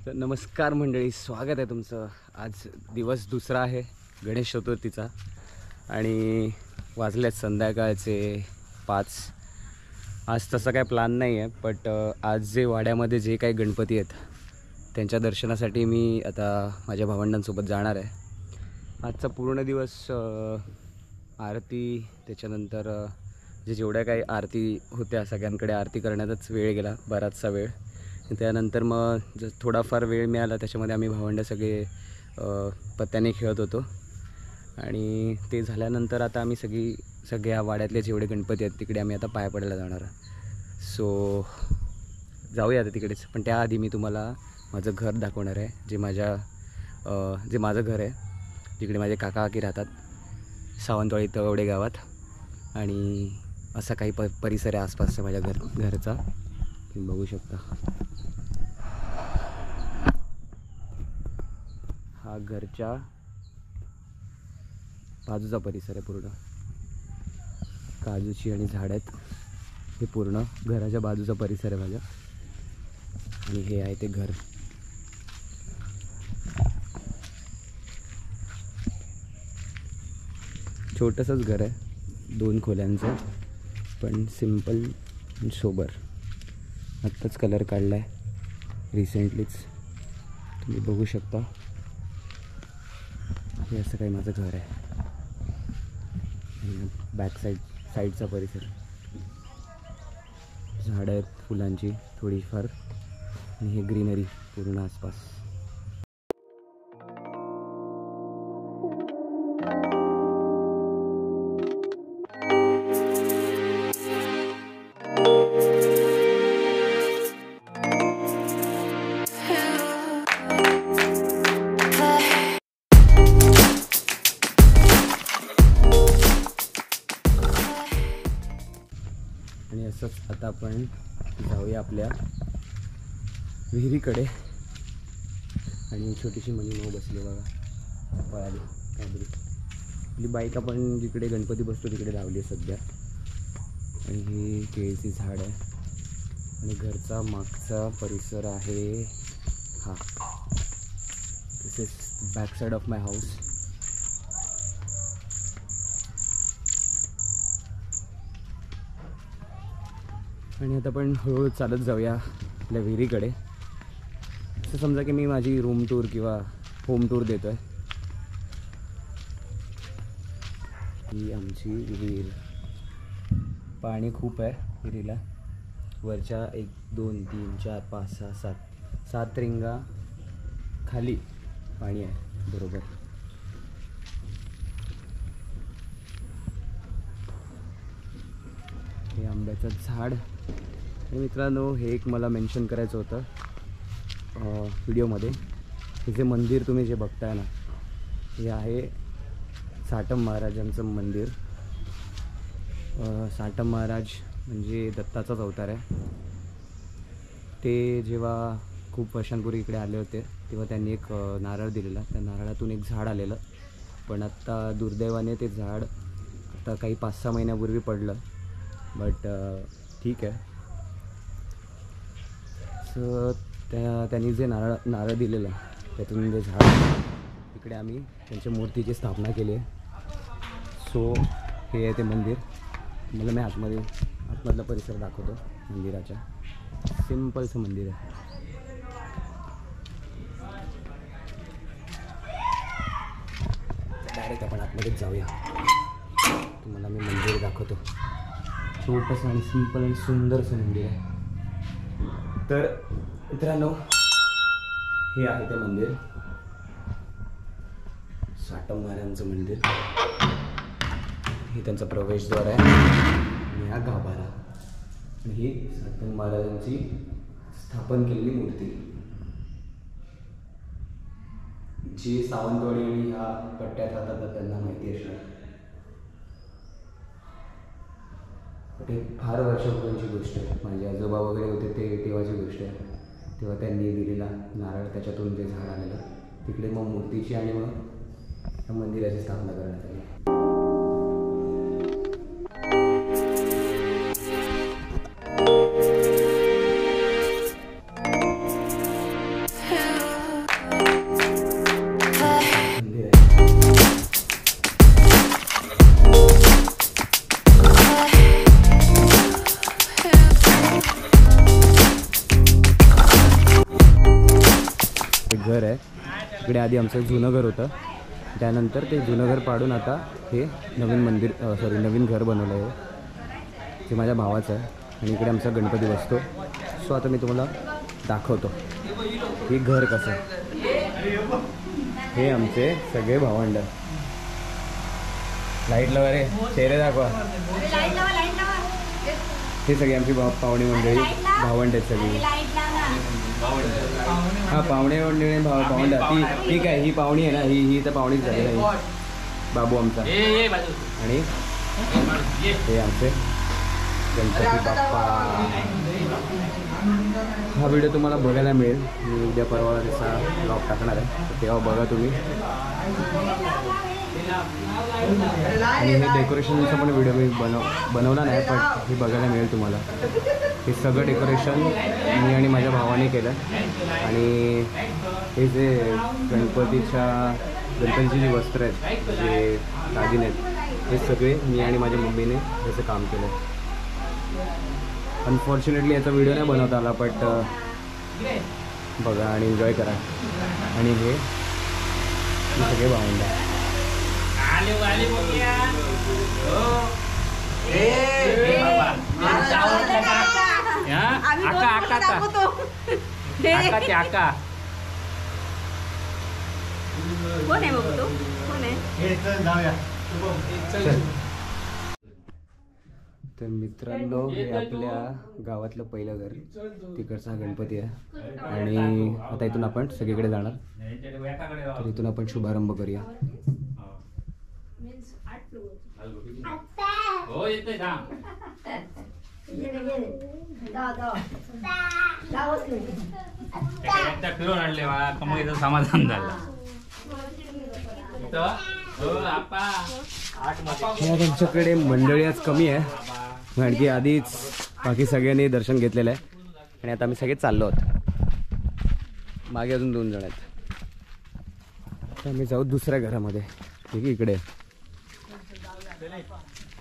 तर नमस्कार मंडळी, स्वागत आहे तुमचं। आज दिवस दुसरा आहे गणेश चतुर्थीचा आणि वाजलेत संध्याकाळचे 5। आज तसं काय प्लॅन नाही आहे, बट आज जे वाड्यामध्ये जे काही गणपती आहेत त्यांच्या दर्शनासाठी मी आता माझ्या भावंडांसोबत जाणार आहे। आजचा पूर्ण दिवस आरती, त्याच्यानंतर जेवढ्या काही आरती होत्या सगळ्यांकडे आरती करण्यातच वेळ गेला, बराचसा वेळ। त्यानंतर मग थोडाफार वेळ मिळाला त्याच्यामध्ये आम्ही भावंड सगळे पत्त्याने खेळत होतो आणि ते झाल्यानंतर आता आम्ही सगळ्या वाड्यातले जेवढे गणपती आहेत तिकडे आम्ही आता पाया पडायला जाणार आहे। सो जाऊया आता तिकडेच, पण त्याआधी मी तुम्हाला माझं घर दाखवणार आहे, जे माझं घर आहे, तिकडे माझे काका काकी राहतात सावंतवाडी तळवडे गावात। आणि असा काही परिसर आहे आसपासचा माझ्या घरचा, तुम्ही बघू शकता। हा घरच्या बाजूचा परिसर आहे, पूर्ण काजूची आणि झाड आहेत, हे पूर्ण घराच्या बाजूचा परिसर आहे माझ्या। आणि हे आहे ते घर। छोटंसंच घर आहे, 2 खोल्यांचं, पण सिंपल आणि सोबर। आत्ताच कलर काढला आहे रिसेंटलीच, तुम्ही बघू शकता। हे असं काही माझं घर आहे आणि बॅक साईडचा परिसर, झाडं आहेत फुलांची थोडीफार आणि हे ग्रीनरी पूर्ण आसपास। आणि असंच आता आपण जाऊया आपल्या विहिरीकडे। आणि छोटीशी मणी माऊ बसली बघा, पळाली काहीतरी। आपली बाईक आपण जिकडे गणपती बसतो तिकडे लावली आहे सध्या। आणि हे केळीची झाड आहे आणि घरचा मागचा परिसर आहे हा। This is back side of my house. आणि आता आपण हळूहळू चालत जाऊया आपल्या विहिरीकडे। असं समजा की मी माझी रूम टूर किंवा होम टूर देतो आहे। ही आमची विहीर, पाणी खूप आहे विहिरीला, वरच्या 1 2 3 4 5 6 7 रिंगा खाली पाणी आहे बरोबर। हे आंब्याचं झाड। आणि मित्रांनो, हे एक मला मेन्शन करायचं होतं व्हिडिओमध्ये, हे जे मंदिर तुम्ही जे बघताय ना, हे आहे साटम महाराजांचं मंदिर। साटम महाराज म्हणजे दत्ताचाच अवतार आहे। ते जेव्हा खूप वर्षांपूर्वी इकडे आले होते तेव्हा त्यांनी एक नारळ दिलेला, त्या नारळातून एक झाड आलेलं, पण आत्ता दुर्दैवाने ते झाड आता काही 5-6 महिन्यापूर्वी पडलं। बट ठीक आहे। सो त्यांनी जे नारळ दिलेलं त्यातून जे झाड, इकडे आम्ही त्यांच्या मूर्तीची स्थापना केली आहे। सो हे आहे ते मंदिर। मला मी आतमधला परिसर दाखवतो मंदिराच्या। सिंपलचं मंदिर आहे। डायरेक्ट आपण आतमध्येच जाऊया, तुम्हाला मी मंदिर दाखवतो। छोटंसं आणि सिंपल आणि सुंदरसं मंदिर आहे। तर मित्रांनो, हे आहे ते मंदिर, साटम महाराजांचं मंदिर। हे त्यांचा प्रवेशद्वार आहे आणि हा गाभारा। आणि ही साटम महाराजांची स्थापन केलेली मूर्ती, जी सावंतवाडी आणि ह्या पट्ट्यात राहतात त्यांना माहिती असणार। ते फार वर्षापूर्वीची गोष्ट आहे, माझे आजोबा वगैरे होते तेव्हाची गोष्ट आहे। तेव्हा त्यांनी दिलेला नारळ, त्याच्यातून जे झाड आलेलं, तिकडे मग मूर्तीची आणि मग त्या मंदिराची स्थापना करण्यात आली। एक घर आहे. इकडे आधी आमचं जुनं घर होतं, त्यानंतर ते जुनं घर पाडून आता हे नवीन नवीन घर बनवलं आहे. ते माझ्या भावाचं आहे आणि इकडे आमचा गणपती बसतो. सो आता मी तुम्हाला दाखवतो हे घर कसं. हे आमचे सगळे भावंड. लाईट लावा रे, चेहरे दाखवा. हे सगळे आमची पाहुणे मंडळी, भावंड आहेत सगळी. हां, पाहुणे मंडळी भावंड. ती ठीक आहे, ही पाहुणी आहे ना, ही तर पाहुणीच झाली नाही. बाबू आमचा. आणि हे आमचे गणपती बाप्पा. हा व्हिडिओ तुम्हाला बघायला मिळेल. मी उद्या परवा त्याचा ब्लॉग टाकणार आहे, तेव्हा बघा तुम्ही. आणि हे डेकोरेशनचा पण व्हिडिओ मी बनवला नाही, पण हे बघायला मिळेल तुम्हाला. हे सगळं डेकोरेशन मी आणि माझ्या भावाने केलं. आणि हे जे गणपतीची जी वस्त्र आहेत, जे दागिने आहेत, हे सगळे मी आणि माझ्या मम्मीने त्याचं काम केलं. अनफॉर्च्युनेटली याचा व्हिडिओ नाही बनवता आला, बट बघा आणि एन्जॉय करा. आणि हे सगळे भावंड. तर मित्रांनो, हे आपल्या गावातलं पहिलं घर, तिकडचा गणपती आहे. आणि आता इथून आपण सगळीकडे जाणार, तर इथून आपण शुभारंभ करूया. समाधान झालं. त्यांच्याकडे मंडळी आज कमी आहे, कारण की आधीच बाकी सगळ्यांनी दर्शन घेतलेलं आहे. आणि आता आम्ही सगळे चाललो आहोत. मागे अजून 2 जण आहेत. तर आम्ही जाऊ दुसऱ्या घरामध्ये. ठीक आहे, इकडे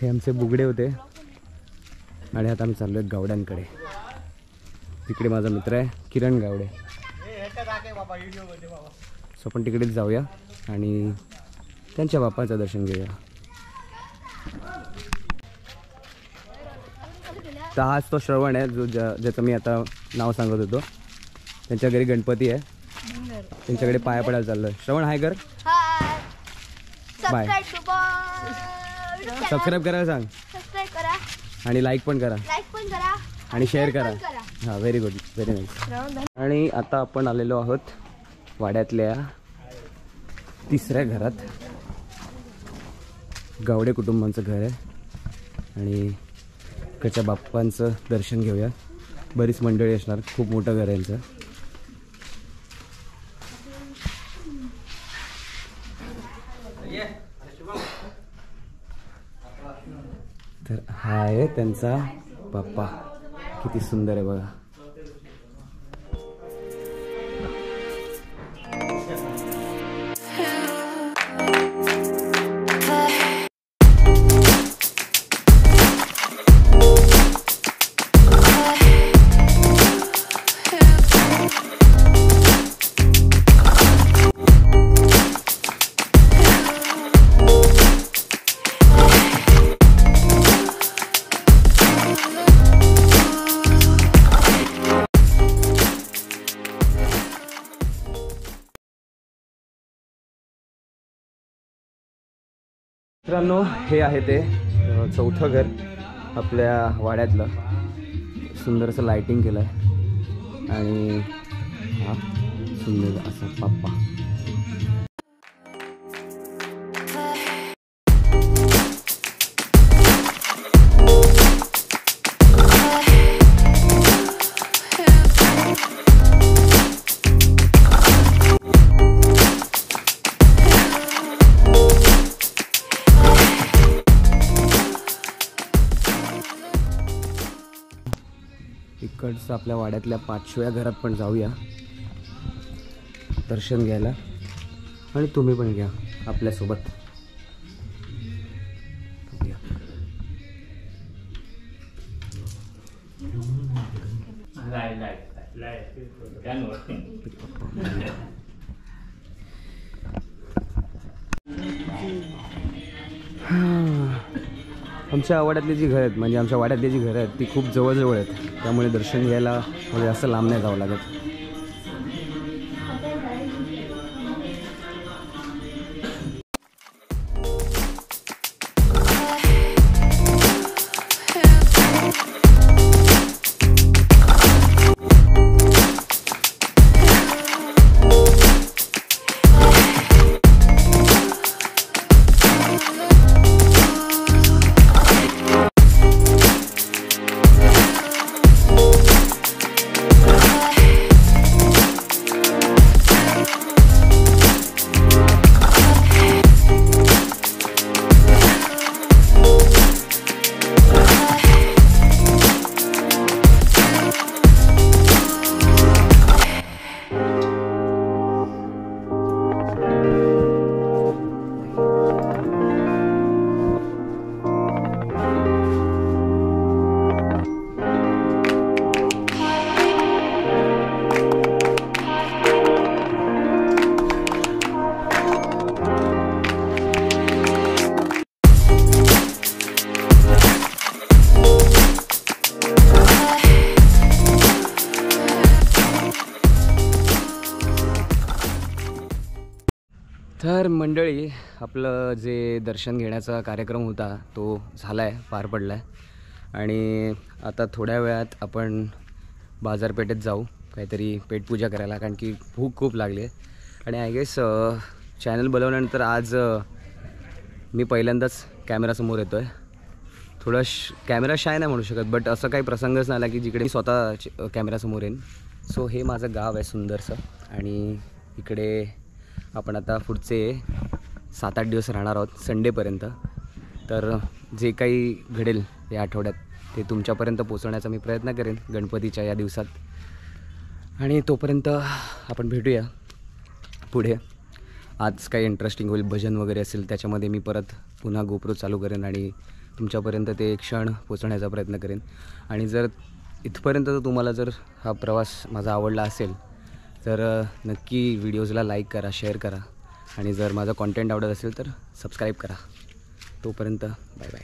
हे आमचे बुगडे होते. आणि आता आम्ही चाललो आहे गावड्यांकडे. तिकडे माझा मित्र आहे किरण गावडे. सो आपण तिकडेच जाऊया आणि त्यांच्या बाप्पाचं दर्शन घेऊया. तर हाच तो श्रवण आहे जो ज्याचं मी आता नाव सांगत होतो. त्यांच्या घरी गणपती आहे, त्यांच्याकडे पाया पडायला चाललं. श्रवण, हाय कर. बाय. सबस्क्राईब करायला सांग. आणि लाईक पण करा आणि शेअर करा. हां, व्हेरी गुड, व्हेरी नाईस. आणि आता आपण आलेलो आहोत वाड्यातल्या तिसऱ्या घरात. गावडे कुटुंबांचं घर आहे आणि इकडच्या बाप्पांचं दर्शन घेऊया. बरीच मंडळी असणार, खूप मोठं घर आहे यांचं. तर हा आहे त्यांचा बाप्पा. किती सुंदर आहे बघा. मित्रांनो, हे आहे ते चौथं घर आपल्या वाड्यातलं. सुंदर असं लाइटिंग केलं आहे आणि हा सुंदर असा बाप्पा. इकडचं आपल्या वाड्यातल्या 5व्या घरात पण जाऊया दर्शन घ्यायला. आणि तुम्ही पण घ्या आपल्यासोबत. आमच्या वाड्यातली जी घरं आहेत म्हणजे आमच्या वाड्यातली जी घरं आहेत ती खूप जवळजवळ आहेत, त्यामुळे दर्शन घ्यायला मला जास्त लांब नाही जावं लागत. तर मंडळी, आपलं जे दर्शन घेण्याचा कार्यक्रम होता तो झाला आहे, पार पडला आहे. आणि आता थोड्या वेळात आपण बाजारपेठेत जाऊ काहीतरी पेटपूजा करायला, कारण की भूक खूप लागली आहे. आणि आय गेस चॅनल बनवल्यानंतर आज मी पहिल्यांदाच कॅमेरासमोर येतो आहे. थोडं कॅमेरा शाय नाही म्हणू शकत, बट असं काही प्रसंगच नाही आला की जिकडे मी स्वतः कॅमेरासमोर येईन. सो हे माझं गाव आहे सुंदरसं, आणि इकडे आपण आता पुढचे 7-8 दिवस राहणार आहोत संडेपर्यंत. तर जे काही घडेल या आठवड्यात ते तुमच्यापर्यंत पोचवण्याचा मी प्रयत्न करेन गणपतीच्या या दिवसात. आणि तोपर्यंत आपण भेटूया पुढे. आज काही इंटरेस्टिंग होईल, भजन वगैरे असेल त्याच्यामध्ये मी परत पुन्हा गोप्रो चालू करेन आणि तुमच्यापर्यंत ते क्षण पोचवण्याचा प्रयत्न करेन. आणि जर इथपर्यंत तुम्हाला जर हा प्रवास माझा आवडला असेल तर नक्की व्हिडिओजला लाईक करा, शेअर करा, आणि जर माझा कॉन्टेंट आवडत असेल तर सबस्क्राईब करा. तोपर्यंत बाय बाय.